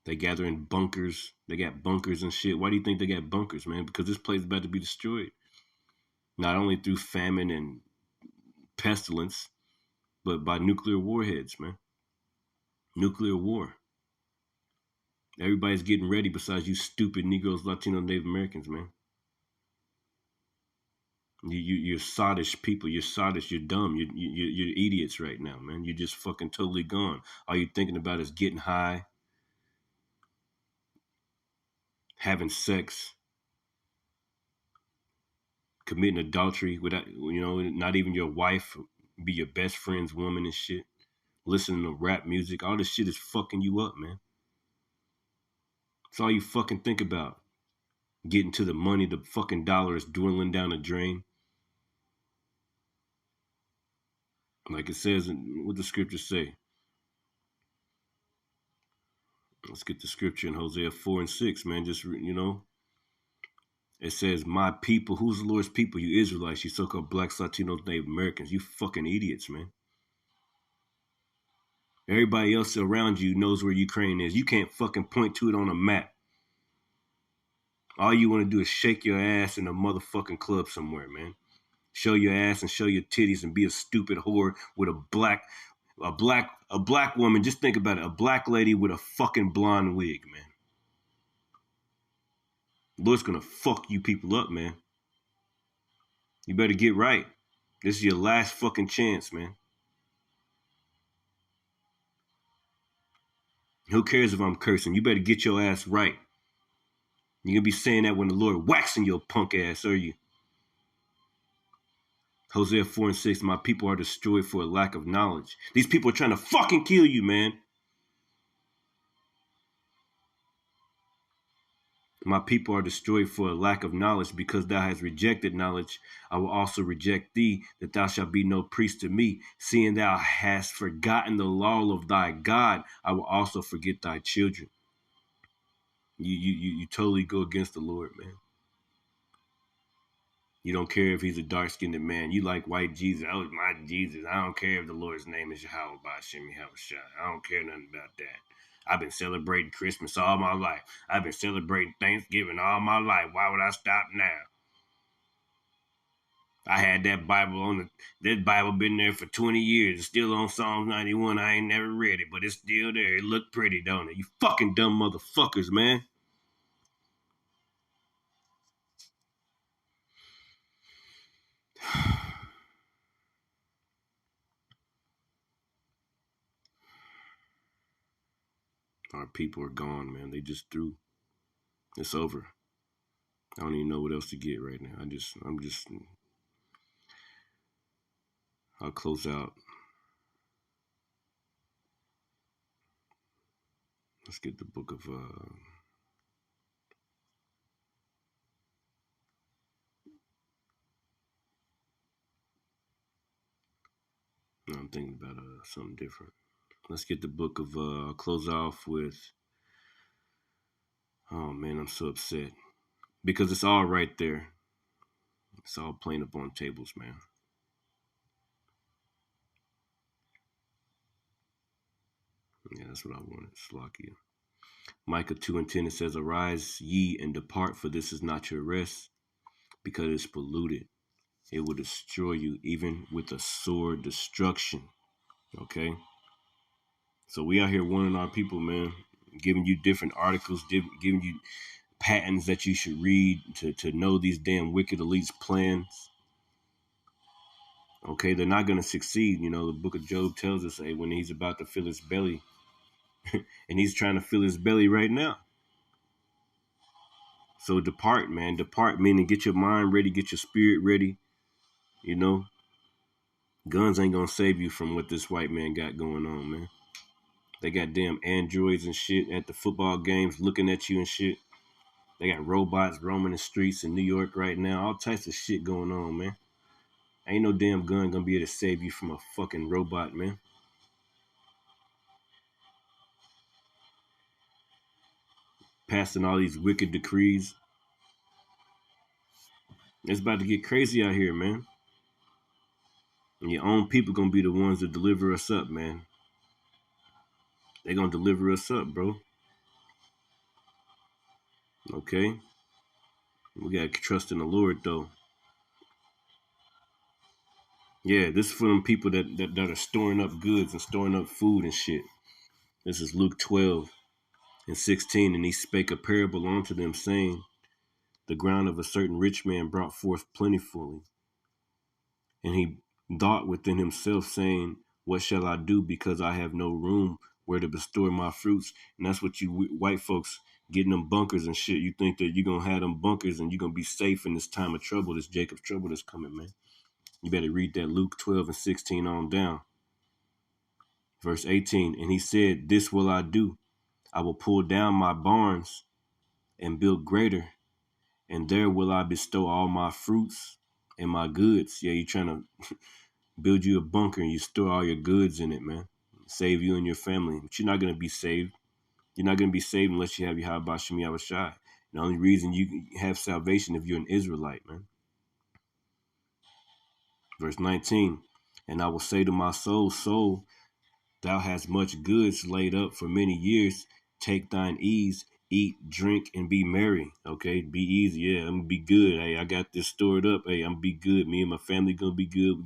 They gathering bunkers. They got bunkers and shit. Why do you think they got bunkers, man? Because this place is about to be destroyed. Not only through famine and pestilence, but by nuclear warheads, man. Nuclear war. Everybody's getting ready besides you stupid Negroes, Latino, Native Americans, man. You're sottish people. You're sottish. You're dumb. You're idiots right now, man. You're just fucking totally gone. All you're thinking about is getting high, having sex, committing adultery without, not even your wife, be your best friend's woman and shit. Listening to rap music. All this shit is fucking you up, man. It's all you fucking think about. Getting to the money, the fucking dollar is dwindling down the drain. Like it says, what the scriptures say. Let's get the scripture in Hosea 4 and 6, man. Just, it says, my people, who's the Lord's people? You Israelites, you so-called blacks, Latinos, Native Americans. You fucking idiots, man. Everybody else around you knows where Ukraine is. You can't fucking point to it on a map. All you want to do is shake your ass in a motherfucking club somewhere, man. Show your ass and show your titties and be a stupid whore with a black woman. Just think about it. A black lady with a fucking blonde wig, man. Lord's gonna fuck you people up, man. You better get right. This is your last fucking chance, man. Who cares if I'm cursing? You better get your ass right. You're gonna be saying that when the Lord waxing your punk ass, are you? Hosea 4 and 6, my people are destroyed for a lack of knowledge. These people are trying to fucking kill you, man. My people are destroyed for a lack of knowledge, because thou hast rejected knowledge. I will also reject thee, that thou shalt be no priest to me. Seeing thou hast forgotten the law of thy God, I will also forget thy children. You totally go against the Lord, man. You don't care if he's a dark-skinned man. You like white Jesus. Oh, my Jesus. I don't care if the Lord's name is Yahweh Ba'Shem Yahushua. I don't care nothing about that. I've been celebrating Christmas all my life. I've been celebrating Thanksgiving all my life. Why would I stop now? I had that Bible that Bible been there for 20 years. It's still on Psalms 91. I ain't never read it, but it's still there. It look pretty, don't it? You fucking dumb motherfuckers, man. Our people are gone, man. They just threw. It's over. I don't even know what else to get right now. I'll close out. Let's get the book of no, I'm thinking about something different. Let's get the book of I'll close off with, oh man, I'm so upset because it's all right there. It's all plain up on tables, man. Yeah, that's what I wanted. Slakia. Micah 2:10, it says, Arise ye and depart, for this is not your rest, because it's polluted. It will destroy you, even with a sword destruction. Okay? So we out here warning our people, man, giving you different articles, giving you patents that you should read to know these damn wicked elites' plans. Okay, they're not going to succeed. You know, the book of Job tells us, hey, when he's about to fill his belly, and he's trying to fill his belly right now. So depart, man. Depart, meaning get your mind ready, get your spirit ready. You know, guns ain't going to save you from what this white man got going on, man. They got damn androids and shit at the football games looking at you and shit. They got robots roaming the streets in New York right now. All types of shit going on, man. Ain't no damn gun gonna be able to save you from a fucking robot, man. Passing all these wicked decrees. It's about to get crazy out here, man. And your own people gonna be the ones that deliver us up, man. They gonna deliver us up, bro. Okay? We gotta trust in the Lord, though. Yeah, this is for them people that are storing up goods and storing up food and shit. This is Luke 12:16, and he spake a parable unto them, saying, The ground of a certain rich man brought forth plentifully. And he thought within himself, saying, What shall I do, because I have no room where to bestow my fruits? And that's what you white folks getting them bunkers and shit. You think that you're going to have them bunkers and you're going to be safe in this time of trouble, this Jacob's trouble that's coming, man. You better read that Luke 12:16 on down. Verse 18, and he said, This will I do. I will pull down my barns and build greater, and there will I bestow all my fruits and my goods. Yeah, you're trying to build you a bunker and you store all your goods in it, man. Save you and your family. But you're not going to be saved. You're not going to be saved unless you have your Habashim Yahushai. The only reason you have salvation if you're an Israelite, man. Verse 19, and I will say to my soul, thou hast much goods laid up for many years. Take thine ease, eat, drink, and be merry. Okay, be easy. Yeah, I'm gonna be good. Hey, I got this stored up. Hey, I'm gonna be good. Me and my family gonna be good.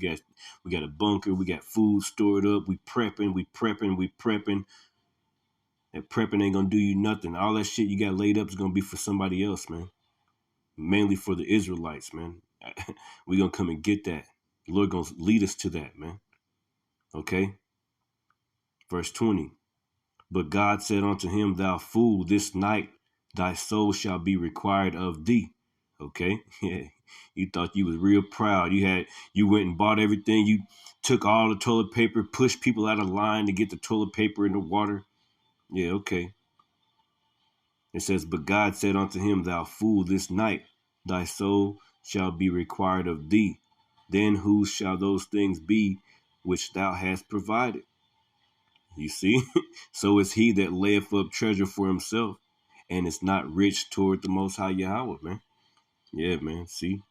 We got a bunker. We got food stored up. We prepping. That prepping ain't gonna do you nothing. All that shit you got laid up is gonna be for somebody else, man. Mainly for the Israelites, man. We gonna come and get that. The Lord gonna lead us to that, man. Okay. Verse 20. But God said unto him, Thou fool, this night thy soul shall be required of thee. Okay? Yeah. You thought you was real proud. You went and bought everything. You took all the toilet paper, pushed people out of line to get the toilet paper in the water. Yeah, okay. It says, But God said unto him, Thou fool, this night thy soul shall be required of thee. Then whose shall those things be which thou hast provided? You see? So is he that layeth up treasure for himself and is not rich toward the Most High Yahweh, man. Yeah, man. See?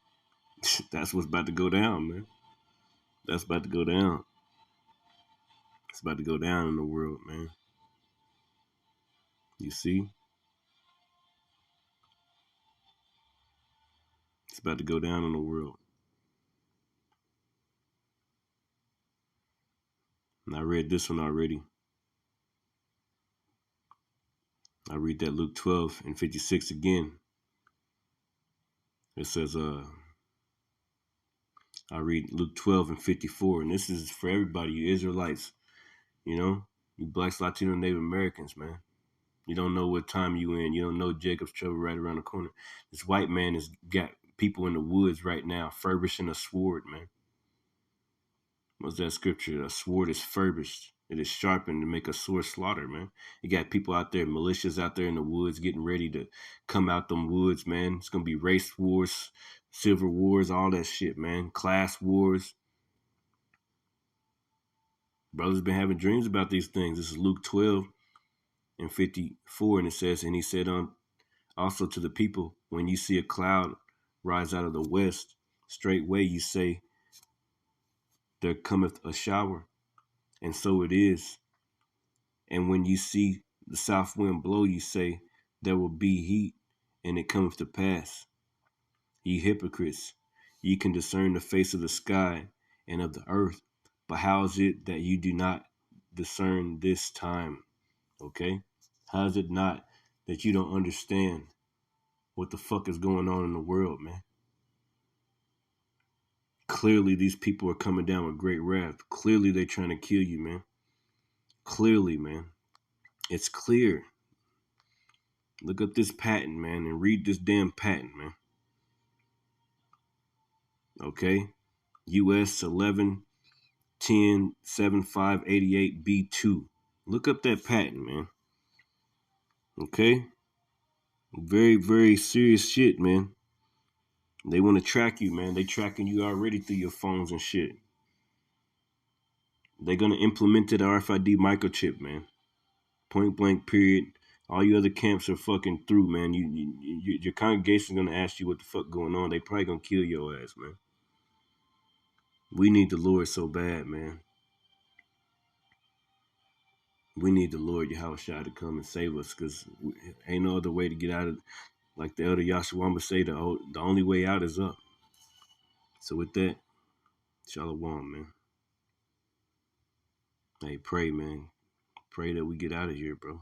That's what's about to go down, man. That's about to go down. It's about to go down in the world, man. You see? It's about to go down in the world. And I read this one already. I read that Luke 12:56 again. It says, I read Luke 12:54, and this is for everybody, you Israelites, you know, you blacks, Latino, Native Americans, man. You don't know what time you in. You don't know Jacob's trouble right around the corner. This white man has got people in the woods right now furbishing a sword, man. What's that scripture? A sword is furbished. It is sharpened to make a sore slaughter, man. You got people out there, militias out there in the woods getting ready to come out them woods, man. It's going to be race wars, civil wars, all that shit, man. Class wars. Brothers been having dreams about these things. This is Luke 12:54, and it says, and he said also to the people, when you see a cloud rise out of the west, Straightway you say, there cometh a shower, and so it is. And when you see the south wind blow, you say, there will be heat, and it cometh to pass. Ye hypocrites, ye can discern the face of the sky and of the earth, but how is it that you do not discern this time? Okay? How is it not that you don't understand what the fuck is going on in the world, man? Clearly, these people are coming down with great wrath. Clearly, they're trying to kill you, man. Clearly, man. It's clear. Look up this patent, man, and read this damn patent, man. Okay? US 11-10-7588B2. Look up that patent, man. Okay? Very, very serious shit, man. They want to track you, man. They tracking you already through your phones and shit. They're gonna implement the Rfid microchip, man. Point blank, period. All you other camps are fucking through, man. Your congregation's gonna ask you what the fuck going on. They probably gonna kill your ass, man. We need the Lord so bad, man. We need the Lord Yahushua to come and save us, because ain't no other way to get out of. Like the elder Yahshua say, the only way out is up. So with that, shalom, man. Hey, pray, man. Pray that we get out of here, bro.